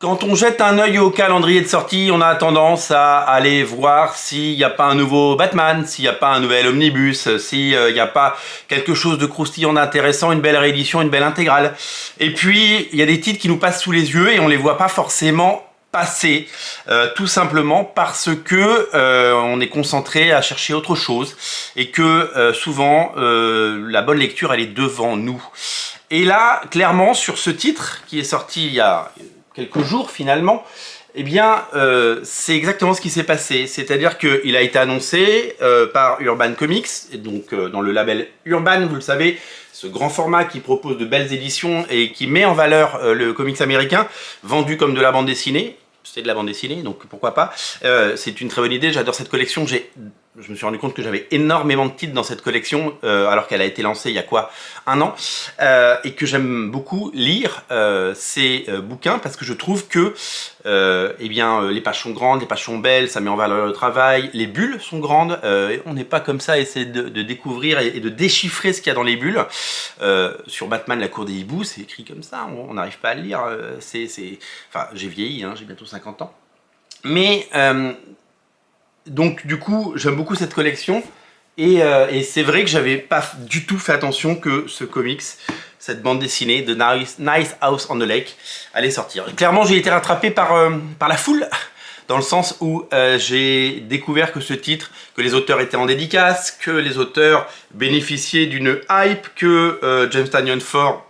Quand on jette un œil au calendrier de sortie, on a tendance à aller voir s'il n'y a pas un nouveau Batman, s'il n'y a pas un nouvel Omnibus, s'il n'y a pas quelque chose de croustillant, d'intéressant, une belle réédition, une belle intégrale. Et puis, il y a des titres qui nous passent sous les yeux et on les voit pas forcément passer, tout simplement parce que on est concentré à chercher autre chose et que souvent la bonne lecture elle est devant nous. Et là, clairement, sur ce titre qui est sorti il y a quelques jours finalement, eh bien, c'est exactement ce qui s'est passé. C'est-à-dire qu'il a été annoncé par Urban Comics, et donc dans le label Urban, vous le savez, ce grand format qui propose de belles éditions et qui met en valeur le comics américain, vendu comme de la bande dessinée. C'est de la bande dessinée, donc pourquoi pas. C'est une très bonne idée, j'adore cette collection. Je me suis rendu compte que j'avais énormément de titres dans cette collection, alors qu'elle a été lancée il y a quoi, un an, et que j'aime beaucoup lire ces bouquins parce que je trouve que eh bien, les pages sont grandes, les pages sont belles, ça met en valeur le travail, les bulles sont grandes, on n'est pas comme ça à essayer de découvrir et de déchiffrer ce qu'il y a dans les bulles. Sur Batman, la cour des hiboux, c'est écrit comme ça, on n'arrive pas à le lire, enfin j'ai vieilli, hein, j'ai bientôt 50 ans. Mais donc du coup, j'aime beaucoup cette collection et c'est vrai que j'avais pas du tout fait attention que ce comics, cette bande dessinée de Nice House on the Lake allait sortir. Clairement, j'ai été rattrapé par la foule, dans le sens où j'ai découvert que ce titre, que les auteurs étaient en dédicace, que les auteurs bénéficiaient d'une hype, que James Tynion Ford,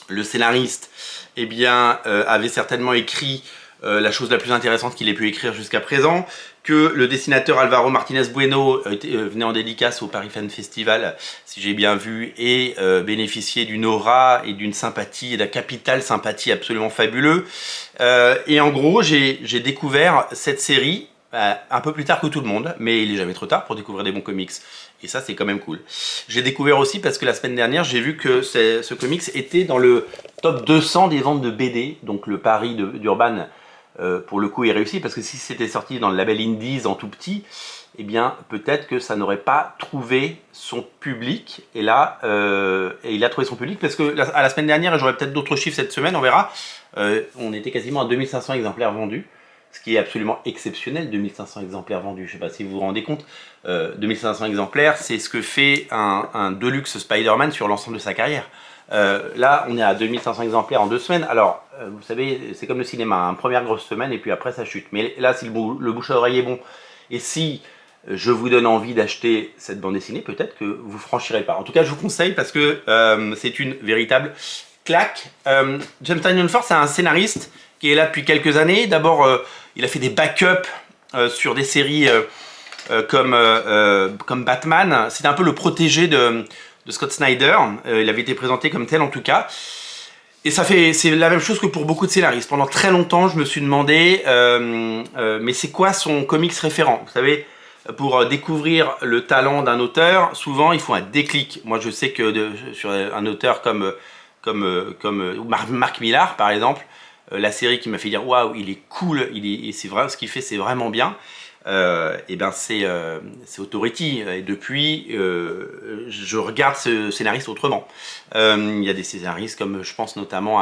le scénariste, eh bien, avait certainement écrit la chose la plus intéressante qu'il ait pu écrire jusqu'à présent, que le dessinateur Alvaro Martinez Bueno venait en dédicace au Paris Fan Festival, si j'ai bien vu, et bénéficiait d'une aura et d'une sympathie, et d'un capital sympathie absolument fabuleux. Et en gros, j'ai découvert cette série un peu plus tard que tout le monde, mais il est jamais trop tard pour découvrir des bons comics. Et ça, c'est quand même cool. J'ai découvert aussi parce que la semaine dernière, j'ai vu que ce comics était dans le top 200 des ventes de BD, donc le pari d'Urban. Pour le coup, est réussi parce que si c'était sorti dans le label Indies en tout petit, eh bien, peut-être que ça n'aurait pas trouvé son public. Et là, il a trouvé son public parce que à la semaine dernière, et j'aurai peut-être d'autres chiffres cette semaine, on verra, on était quasiment à 2500 exemplaires vendus. Ce qui est absolument exceptionnel, 2500 exemplaires vendus. Je ne sais pas si vous vous rendez compte, 2500 exemplaires, c'est ce que fait un Deluxe Spider-Man sur l'ensemble de sa carrière. Là, on est à 2500 exemplaires en 2 semaines. Alors, vous savez, c'est comme le cinéma, une première grosse semaine et puis après ça chute. Mais là, si le bouche à oreille est bon et si je vous donne envie d'acheter cette bande dessinée, peut-être que vous franchirez pas. En tout cas, je vous conseille parce que c'est une véritable claque. James Tynion Ford, c'est un scénariste qui est là depuis quelques années. D'abord, il a fait des backups sur des séries comme Batman. C'était un peu le protégé de Scott Snyder. Il avait été présenté comme tel en tout cas. Et c'est la même chose que pour beaucoup de scénaristes. Pendant très longtemps, je me suis demandé, mais c'est quoi son comics référent? Vous savez, pour découvrir le talent d'un auteur, souvent il faut un déclic. Moi, je sais que sur un auteur comme Mark Millar, par exemple, la série qui m'a fait dire waouh, il est cool, c'est vrai, ce qu'il fait, c'est vraiment bien. Et ben c'est Authority et depuis je regarde ce scénariste autrement. Il y a des scénaristes comme je pense notamment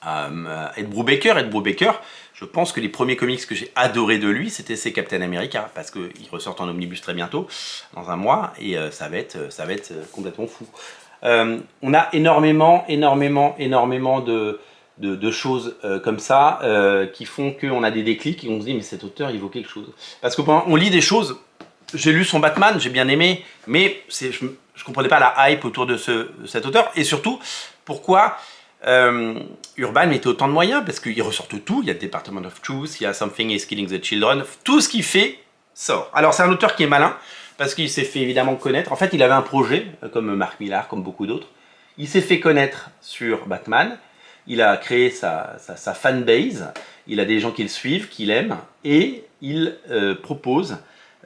à Ed Brubaker. Ed Brubaker, je pense que les premiers comics que j'ai adoré de lui c'était ses Captain America parce qu'il ressort en omnibus très bientôt dans un mois et ça va être complètement fou. On a énormément de choses comme ça qui font qu'on a des déclics et on se dit mais cet auteur il vaut quelque chose. Parce que on lit des choses, j'ai lu son Batman, j'ai bien aimé, mais je comprenais pas la hype autour de cet auteur et surtout pourquoi Urban mettait autant de moyens parce qu'il ressortent tout, il y a Department of Truth, il y a Something is Killing the Children, tout ce qu'il fait sort. Alors c'est un auteur qui est malin parce qu'il s'est fait évidemment connaître, en fait il avait un projet comme Mark Millar, comme beaucoup d'autres, il s'est fait connaître sur Batman. Il a créé sa fanbase, il a des gens qui le suivent, qui l'aiment, et il propose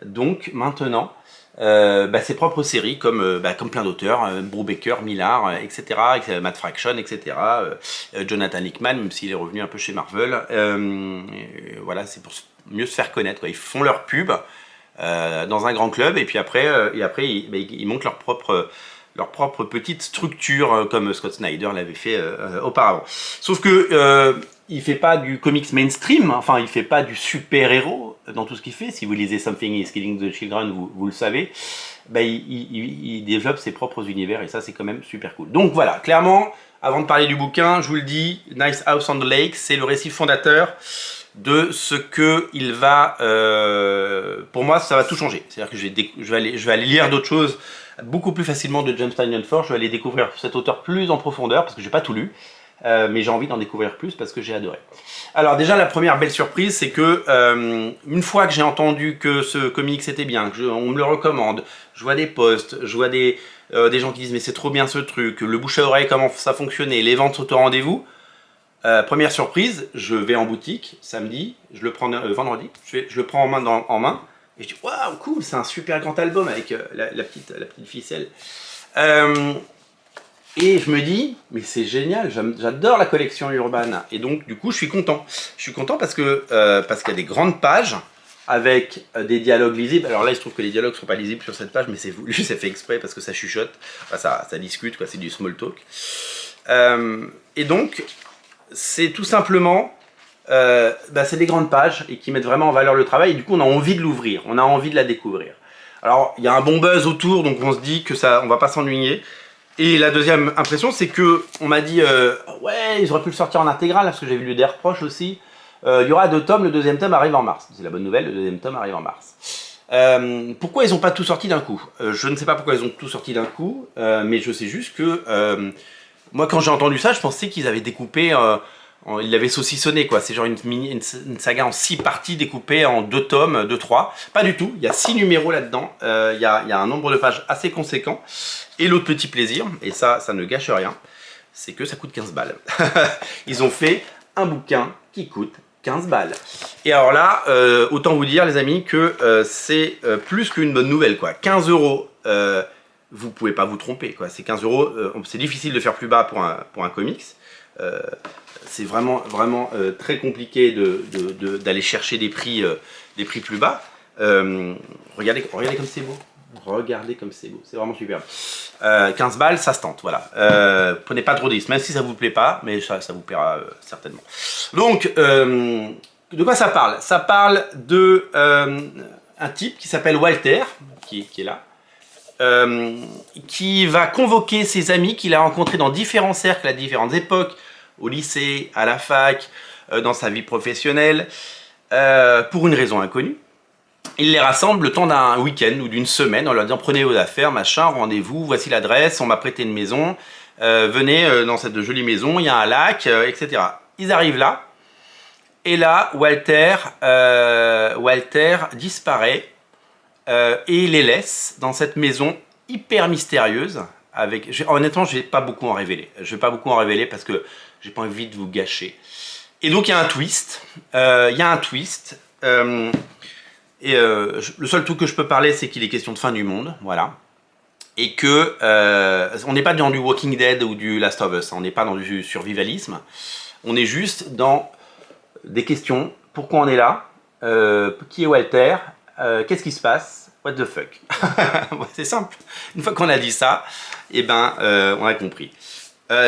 donc maintenant ses propres séries comme plein d'auteurs, Brubaker, Millar, etc., Matt Fraction, etc., Jonathan Hickman, même s'il est revenu un peu chez Marvel. Voilà, c'est pour mieux se faire connaître, quoi. Ils font leur pub dans un grand club, et puis après, ils montent leur propre petite structure comme Scott Snyder l'avait fait auparavant. Sauf que il fait pas du comics mainstream, enfin il fait pas du super-héros dans tout ce qu'il fait. Si vous lisez Something is Killing the Children, vous le savez. Ben, il développe ses propres univers et ça c'est quand même super cool. Donc voilà, clairement, avant de parler du bouquin, je vous le dis, Nice House on the Lake, c'est le récit fondateur de ce que il va... pour moi, ça va tout changer. C'est-à-dire que je vais aller lire d'autres choses beaucoup plus facilement de James Tynion Ford. Je vais aller découvrir cet auteur plus en profondeur parce que j'ai pas tout lu. Mais j'ai envie d'en découvrir plus parce que j'ai adoré. Alors déjà, la première belle surprise, c'est que une fois que j'ai entendu que ce comics était bien, on me le recommande, je vois des posts, je vois des gens qui disent mais c'est trop bien ce truc, le bouche à oreille, comment ça fonctionnait, les ventes sont au rendez-vous. Première surprise, je vais en boutique samedi, je le prends vendredi, je le prends en main et je dis waouh cool, c'est un super grand album avec la petite ficelle. Et je me dis, mais c'est génial, j'adore la collection Urban. Et donc, du coup, je suis content. Je suis content parce qu'il y a des grandes pages avec des dialogues lisibles. Alors là, il se trouve que les dialogues ne sont pas lisibles sur cette page, mais c'est voulu, c'est fait exprès parce que ça chuchote. Enfin, ça discute, quoi, c'est du small talk. Et donc, c'est tout simplement... c'est des grandes pages et qui mettent vraiment en valeur le travail. Et du coup, on a envie de l'ouvrir, on a envie de la découvrir. Alors, il y a un bon buzz autour, donc on se dit que ça, on va pas s'ennuyer. Et la deuxième impression, c'est que on m'a dit ouais, ils auraient pu le sortir en intégrale, parce que j'ai vu des reproches aussi. Il y aura 2 tomes, le deuxième tome arrive en mars. C'est la bonne nouvelle, le deuxième tome arrive en mars. Pourquoi ils n'ont pas tout sorti d'un coup? Je ne sais pas pourquoi ils ont tout sorti d'un coup, mais je sais juste que moi, quand j'ai entendu ça, je pensais qu'ils avaient découpé, ils l'avaient saucissonné, quoi. C'est genre une saga en 6 parties découpée en 2 tomes, 2-3. Pas du tout, il y a 6 numéros là-dedans, il y a un nombre de pages assez conséquent. Et l'autre petit plaisir, et ça ne gâche rien, c'est que ça coûte 15 balles. Ils ont fait un bouquin qui coûte 15 balles. Et alors là, autant vous dire les amis que c'est plus qu'une bonne nouvelle, quoi. 15 euros, vous pouvez pas vous tromper, quoi. C'est 15 euros, c'est difficile de faire plus bas pour un comics. C'est vraiment très compliqué d'aller chercher des prix plus bas. Regardez comme c'est beau. Regardez comme c'est beau, c'est vraiment superbe. 15 balles, ça se tente, voilà. Prenez pas trop de risques, même si ça vous plaît pas, mais ça vous plaira certainement. Donc, de quoi ça parle? Ça parle de un type qui s'appelle Walter, qui est là, qui va convoquer ses amis qu'il a rencontrés dans différents cercles à différentes époques, au lycée, à la fac, dans sa vie professionnelle, pour une raison inconnue. Il les rassemble le temps d'un week-end ou d'une semaine en leur disant prenez vos affaires, machin, rendez-vous, voici l'adresse, on m'a prêté une maison, venez dans cette jolie maison, il y a un lac, etc. Ils arrivent là, et là, Walter disparaît et les laisse dans cette maison hyper mystérieuse. Honnêtement, je ne vais pas beaucoup en révéler. Je vais pas beaucoup en révéler parce que j'ai pas envie de vous gâcher. Et donc, il y a un twist. Le seul truc que je peux parler, c'est qu'il est question de fin du monde, voilà. Et que on n'est pas dans du Walking Dead ou du Last of Us, on n'est pas dans du survivalisme. On est juste dans des questions. Pourquoi on est là? Qui est Walter? Qu'est-ce qui se passe? What the fuck? C'est simple. Une fois qu'on a dit ça, eh ben, on a compris.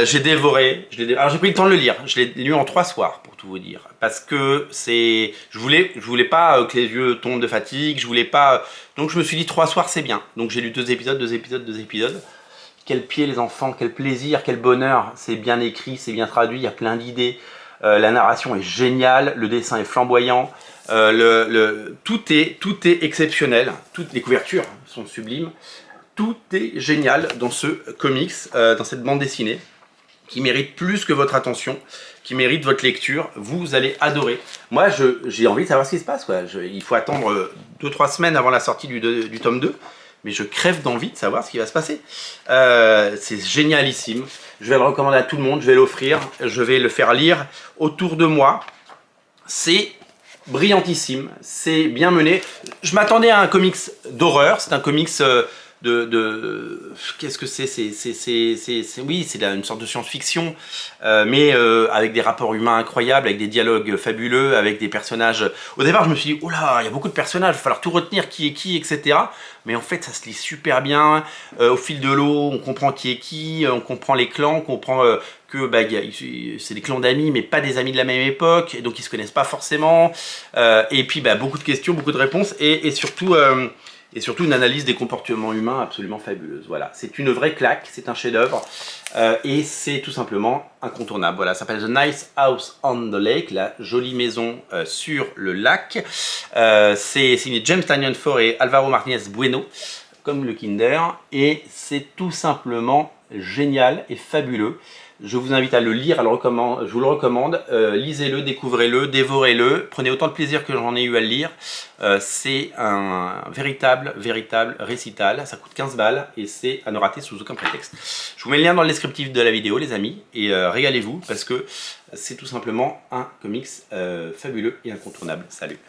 J'ai dévoré, alors j'ai pris le temps de le lire, je l'ai lu en 3 soirs pour tout vous dire, parce que je voulais pas que les yeux tombent de fatigue, je voulais pas, donc je me suis dit 3 soirs c'est bien, donc j'ai lu 2 épisodes, quel pied les enfants, quel plaisir, quel bonheur, c'est bien écrit, c'est bien traduit, il y a plein d'idées, la narration est géniale, le dessin est flamboyant, tout est exceptionnel, toutes les couvertures sont sublimes. Tout est génial dans ce comics, dans cette bande dessinée, qui mérite plus que votre attention, qui mérite votre lecture. Vous allez adorer. Moi, j'ai envie de savoir ce qui se passe, quoi. Il faut attendre 2-3 semaines avant la sortie du tome 2, mais je crève d'envie de savoir ce qui va se passer. C'est génialissime. Je vais le recommander à tout le monde, je vais l'offrir, je vais le faire lire autour de moi. C'est brillantissime, c'est bien mené. Je m'attendais à un comics d'horreur, c'est un comics... qu'est-ce que c'est? Oui, c'est une sorte de science-fiction, mais avec des rapports humains incroyables, avec des dialogues fabuleux, avec des personnages. Au départ, je me suis dit, oh là, il y a beaucoup de personnages, il va falloir tout retenir, qui est qui, etc. Mais en fait, ça se lit super bien. Au fil de l'eau, on comprend qui est qui, on comprend les clans, on comprend que c'est des clans d'amis, mais pas des amis de la même époque, et donc ils se connaissent pas forcément. Et puis beaucoup de questions, beaucoup de réponses, et surtout une analyse des comportements humains absolument fabuleuse. Voilà, c'est une vraie claque, c'est un chef-d'œuvre, et c'est tout simplement incontournable. Voilà, ça s'appelle The Nice House on the Lake, la jolie maison sur le lac. C'est signé James Tynion Ford et Alvaro Martinez Bueno, comme le Kinder, et c'est tout simplement génial et fabuleux. Je vous invite à le lire, je vous le recommande. Lisez-le, découvrez-le, dévorez-le. Prenez autant de plaisir que j'en ai eu à le lire. C'est un véritable récital. Ça coûte 15 balles et c'est à ne rater sous aucun prétexte. Je vous mets le lien dans le descriptif de la vidéo, les amis. Et régalez-vous parce que c'est tout simplement un comics fabuleux et incontournable. Salut!